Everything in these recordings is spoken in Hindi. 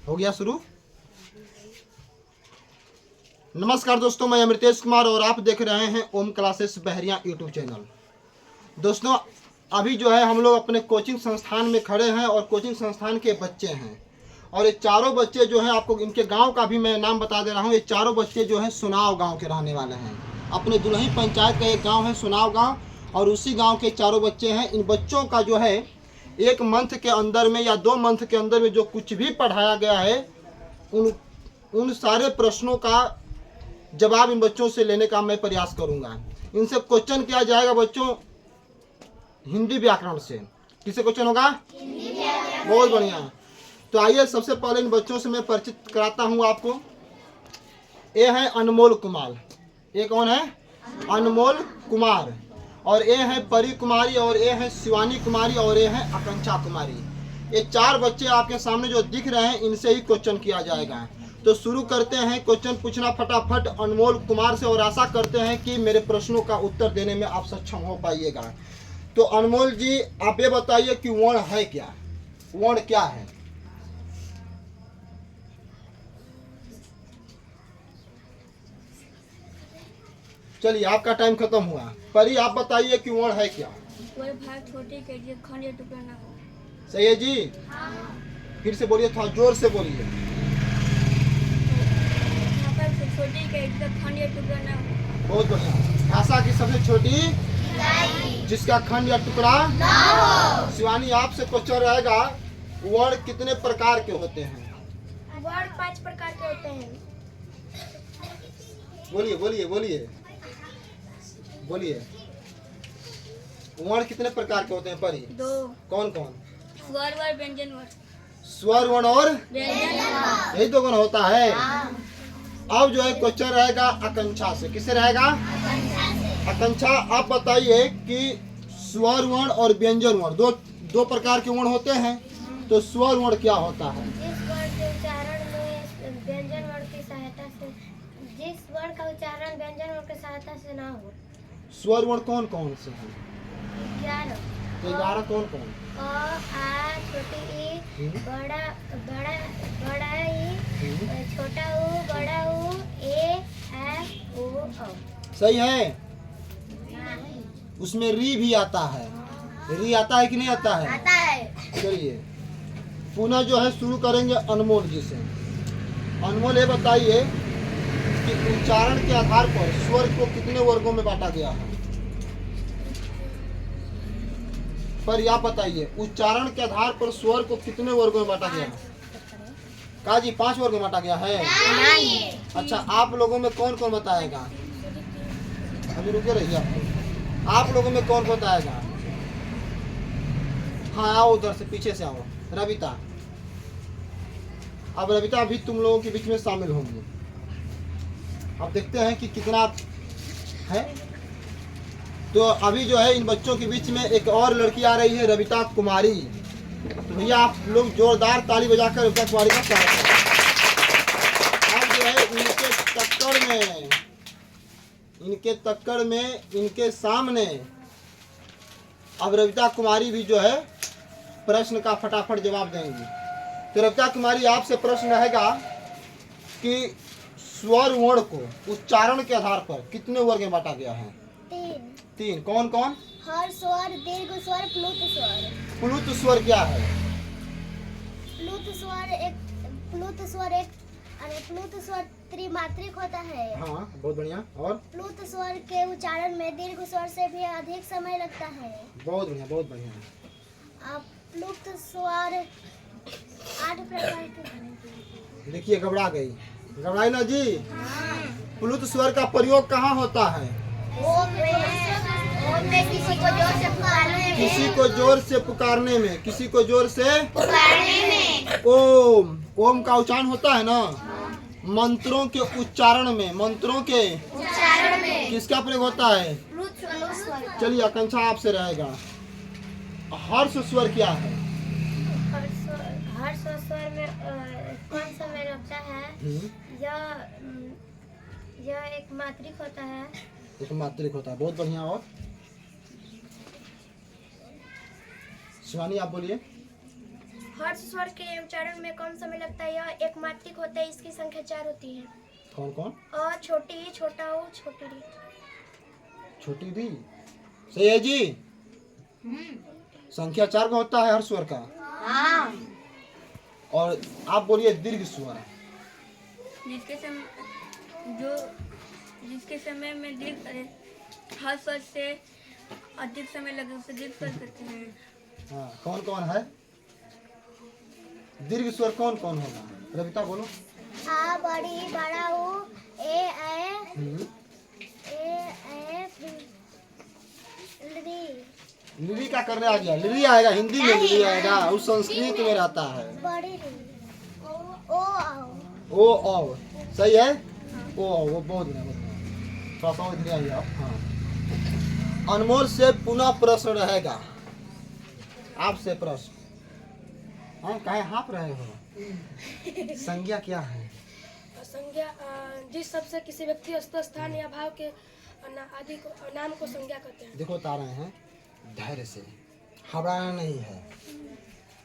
हो गया शुरू। नमस्कार दोस्तों, मैं अमृतेश कुमार और आप देख रहे हैं ओम क्लासेस बहरिया यूट्यूब चैनल। दोस्तों अभी जो है हम लोग अपने कोचिंग संस्थान में खड़े हैं और कोचिंग संस्थान के बच्चे हैं और ये चारों बच्चे जो हैं, आपको इनके गांव का भी मैं नाम बता दे रहा हूं। ये चारों बच्चे जो हैं सुनाव गांव के रहने वाले हैं। अपने दुल्ही पंचायत का एक गाँव है सुनाव गाँव और उसी गाँव के चारों बच्चे हैं। इन बच्चों का जो है 1 मंथ के अंदर में या 2 मंथ के अंदर में जो कुछ भी पढ़ाया गया है उन सारे प्रश्नों का जवाब इन बच्चों से लेने का मैं प्रयास करूंगा। इनसे क्वेश्चन किया जाएगा बच्चों हिंदी व्याकरण से। किससे क्वेश्चन होगा? बहुत बढ़िया। तो आइए सबसे पहले इन बच्चों से मैं परिचित कराता हूं आपको। ये है अनमोल कुमार। ये कौन है? अनमोल कुमार। और ये है परी कुमारी और ये है शिवानी कुमारी और ये है आकांक्षा कुमारी। ये 4 बच्चे आपके सामने जो दिख रहे हैं इनसे ही क्वेश्चन किया जाएगा। तो शुरू करते हैं क्वेश्चन पूछना फटाफट अनमोल कुमार से और आशा करते हैं कि मेरे प्रश्नों का उत्तर देने में आप सक्षम हो पाइएगा। तो अनमोल जी आप ये बताइए कि वर्ण है क्या? वर्ण क्या है? चलिए आपका टाइम खत्म हुआ। परी आप बताइए कि वर्ण है क्या? कोई भाग छोटे के लिए खंड या टुकड़ा ना हो। सही है जी। फिर से बोलिए, थोड़ा जोर से बोलिए। छोटी के खंड या टुकड़ा ना हो। बहुत बढ़िया। भाषा की सबसे छोटी जिसका खंड या टुकड़ा ना हो। शिवानी आपसे क्वेश्चन रहेगा, वर्ण कितने प्रकार के होते हैं? वर्ण 5 प्रकार के होते हैं। बोलिए बोलिए बोलिए बोलिए। वर्ण कितने प्रकार के होते हैं परी? 2। कौन कौन? स्वर वर्ण व्यंजन वर्ण। स्वर वर्ण और व्यंजन वर्ण। यही तो वर्ण होता है। अब जो है क्वेश्चन रहेगा आकांक्षा से। किससे रहेगा? आकांक्षा आप बताइए कि स्वर वर्ण और व्यंजन वर्ण दो प्रकार के वर्ण होते हैं। तो स्वर वर्ण क्या होता है? जिस वर्ण के उच्चारण में व्यंजन वर्ण की सहायता से जिस वर्ण का उच्चारण व्यंजन वर्ण की सहायता से ना हो। स्वर वर्ण कौन कौन से हैं? 11। तो 11 कौन कौन? अ, आ, छोटी ई, बड़ा ई, छोटा ऊ, बड़ा ऊ, ए, ओ, औ। सही है। उसमें री भी आता है। री आता है कि नहीं आता है? आता है। चलिए पुनः जो है शुरू करेंगे अनमोल जी से। अनमोल ये बताइए कि उच्चारण के आधार पर स्वर को कितने वर्गों में बांटा गया है? पर आप बताइए उच्चारण के आधार पर स्वर को कितने वर्गों में बांटा गया है? का जी 5 वर्ग में बांटा गया है? नहीं। अच्छा आप लोगों में कौन कौन बताएगा? अभी रुके रहिए। आप लोगों में कौन बताएगा? हाँ आओ उधर से, पीछे से आओ। रविता। अब रविता भी तुम लोगों के बीच में शामिल होंगी। अब देखते हैं कि कितना है। तो अभी जो है इन बच्चों के बीच में एक और लड़की आ रही है, रविता कुमारी। तो भैया आप लोग जोरदार ताली बजाकर रविता कुमारी का स्वागत करें। अब जो है इनके टक्कर में इनके सामने अब रविता कुमारी भी जो है प्रश्न का फटाफट जवाब देंगी। तो रविता कुमारी आपसे प्रश्न रहेगा कि स्वर वर्ण को उच्चारण के आधार पर कितने वर्ग में बांटा गया है? 3। कौन कौन? हर स्वर, दीर्घ स्वर, प्लुत स्वर। प्लुत स्वर क्या है? प्लुत स्वर त्रिमात्रिक होता है। हाँ बहुत बढ़िया। और प्लुत स्वर के उच्चारण में दीर्घ स्वर से भी अधिक समय लगता है। बहुत बढ़िया बहुत बढ़िया। प्लुत स्वर 8 प्रकार के। देखिए घबरा गई। घबराई ना जी। प्लुत स्वर का प्रयोग कहाँ होता है? किसी को जोर से पुकारने में। किसी को जोर से पुकारने में। ओम। ओम का उच्चारण होता है ना मंत्रों के उच्चारण में। मंत्रों के उच्चारण में किसका प्रयोग होता है? चलिए आकांक्षा आपसे रहेगा, हर्ष स्वर क्या है? हर्ष स्वर में कौन सा में लगता है? यह एक मात्रिक होता है। एक मात्रिक होता है। बहुत बढ़िया। और शिवानी आप बोलिए। हर्ष स्वर के उच्चारण में कम समय लगता है। यह एक मात्रिक होता है। इसकी संख्या 4 होती है। कौन कौन? अ छोटी ई, छोटा ऊ, छोटी री। छोटी दी। सही है जी। संख्या 4 का होता है हर स्वर का। और आप बोलिए दीर्घ स्वर। जिसके समय में दीर्घ हर स्वर से अधिक समय लगे उसे दीर्घ स्वर कहते हैं। हाँ, कौन कौन है? दीर्घ स्वर कौन कौन होगा? रविता बोलो। आ बड़ी बड़ा ऊ, ए ए हम्म। री। लिरी का करने आ गया। लिरी आएगा, हिंदी में लिरी आएगा, उस संस्कृत में रहता है। बड़ी री। ओ आओ। ओ आओ। सही है। ओ आओ, वो बहुत बढ़िया, बहुत बढ़िया। थोड़ा सा इधर आइए आप। हाँ। अनमोल से पुनः प्रश्न रहेगा। आपसे प्रश्न। हाँ, काहे हाँप रहे हो? संज्ञा क्या है? संज्ञा जिस शब्द से किसी व्यक्ति, वस्तु, स्थान या भाव के आदि को नाम को संज्ञा कहते हैं। देखो बता रहे हैं धैर्य से, घबराना नहीं है।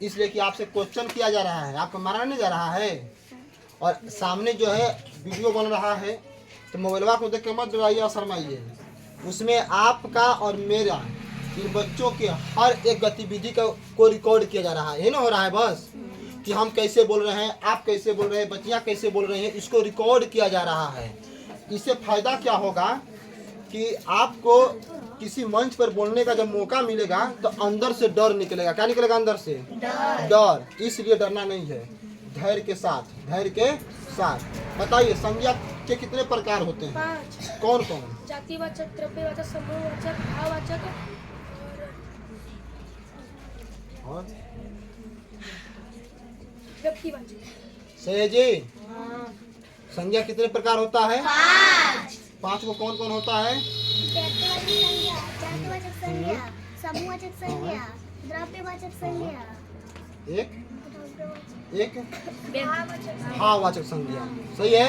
इसलिए कि आपसे क्वेश्चन किया जा रहा है, आपको मारना नहीं जा रहा है। और सामने जो है वीडियो बन रहा है, तो मोबाइलवा को देख के मत डराइए और शर्माइए। उसमें आपका और मेरा, इन बच्चों के हर एक गतिविधि को रिकॉर्ड किया जा रहा है। ये ना हो रहा है बस कि हम कैसे बोल रहे हैं, आप कैसे बोल रहे हैं, बच्चियाँ कैसे बोल रही हैं, इसको रिकॉर्ड किया जा रहा है। इससे फायदा क्या होगा कि आपको किसी मंच पर बोलने का जब मौका मिलेगा तो अंदर से डर निकलेगा। क्या निकलेगा अंदर से? डर। इसलिए डरना नहीं है, धैर्य के साथ, धैर्य के साथ। बताइए संज्ञा के कितने प्रकार होते हैं? 5। कौन कौन? जातिवाचक, द्रव्यवाचक, समूहवाचक, भाववाचक और व्यक्तिवाचक। सही जी। संज्ञा कितने प्रकार होता है? 5 को कौन कौन होता है? जातिवाचक संज्ञा, समूहवाचक संज्ञा, द्रव्यवाचक संज्ञा, एक भाववाचक संज्ञा। सही है।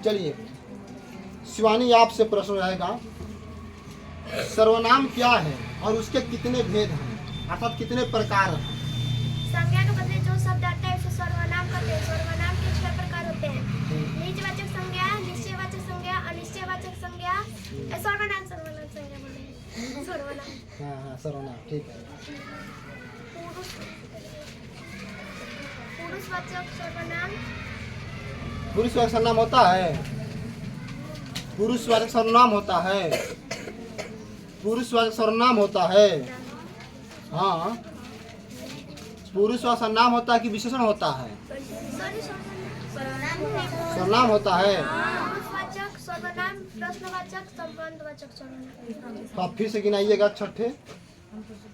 चलिए शिवानी, आपसे प्रश्न रहेगा, सर्वनाम क्या है और उसके कितने भेद हैं, अर्थात कितने प्रकार हैं? संज्ञा के बदले जो शब्द आता है उसे सर्वनाम कहते हैं। सर्वनाम के 6 प्रकार होते हैं। निजवाचक संज्ञा, निश्चयवाचक संज्ञा, अनिश्चयवाचक संज्ञा, सर्वनाम संज्ञा बोले। सर्वनाम। हाँ, सर्वनाम, ठीक है। पुरुषवाचक सर्वनाम। पुरुषवाचक सर्वनाम होता है? पुरुषवाचक सर्वनाम होता है? पुरुषवाचक सर्वनाम होता है? हाँ। पुरुषवाचक सर्वनाम होता है कि विशेषण होता है? सर्वनाम होता है। पुरुषवाचक सर्वनाम, प्रश्नवाचक, संबंधवाचक सर्वनाम। तो आप फिर से गिनाइएगा छठे।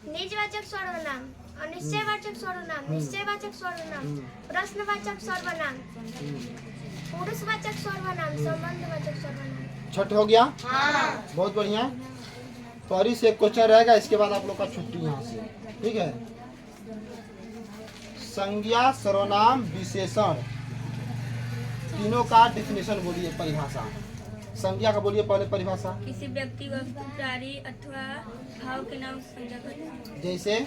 निजवाचक सर्वनाम, अनिश्चयवाचक सर्वनाम, निश्चयवाचक सर्वनाम, प्रश्नवाचक सर्वनाम, पुरुषवाचक सर्वनाम, संबंधवाचक सर्वनाम। छठ हो गया? बहुत बढ़िया। तो अरी से एक क्वेश्चन रहेगा, इसके बाद आप लोग का छुट्टी यहाँ से, ठीक है। संज्ञा, सर्वनाम, विशेषण, तीनों का डेफिनेशन बोलिए, परिभाषा। संज्ञा का बोलिए पहले परिभाषा। किसी व्यक्ति, वस्तु, प्राणी अथवा भाव के नाम से संज्ञा कहते हैं। जैसे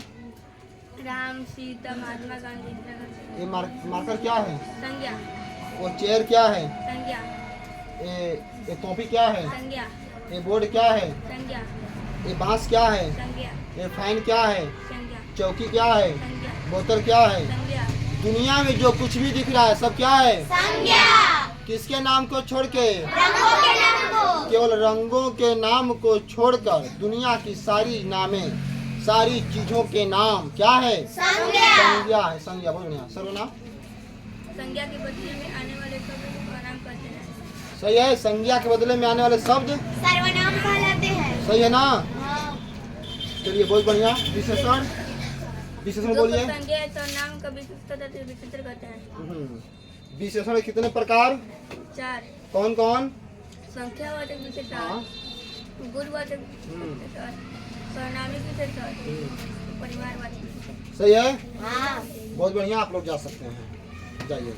राम, सीता, महात्मा गांधी, इंदिरा गांधी। ये मार्कर क्या है? संज्ञा। वो चेयर क्या है? संज्ञा। ये कॉपी क्या है? संज्ञा। ये बोर्ड क्या है? संज्ञा। ये बांस क्या है? संज्ञा। ये फैन क्या है? संज्ञा। चौकी क्या है? संज्ञा। बोतल क्या है? संज्ञा। दुनिया में जो कुछ भी दिख रहा है सब क्या है? संज्ञा। किसके नाम को छोड़ के? रंगों के नाम को। केवल रंगों के नाम को छोड़कर दुनिया की सारी नामें, सारी चीजों के नाम क्या है? संज्ञा है। संज्ञा बहुत बढ़िया। सर्वनाम? संज्ञा के बदले में आने वाले शब्द को नाम कहते हैं। सही है। संज्ञा के बदले में आने वाले शब्द सर्वनाम कहलाते हैं। सही है ना? चलिए बहुत बढ़िया। विशेषण? विशेषण बोलिए। संज्ञा सर्वनाम का विशेषण कहते हैं। विशेषण कितने प्रकार? 4। कौन कौन? संख्यावाचक विशेषण, गुणवाचक विशेषण, सर्वनामिक विशेषण, परिवारवाचक विशेषण। सही है। बहुत बढ़िया, आप लोग जा सकते हैं, जाइए।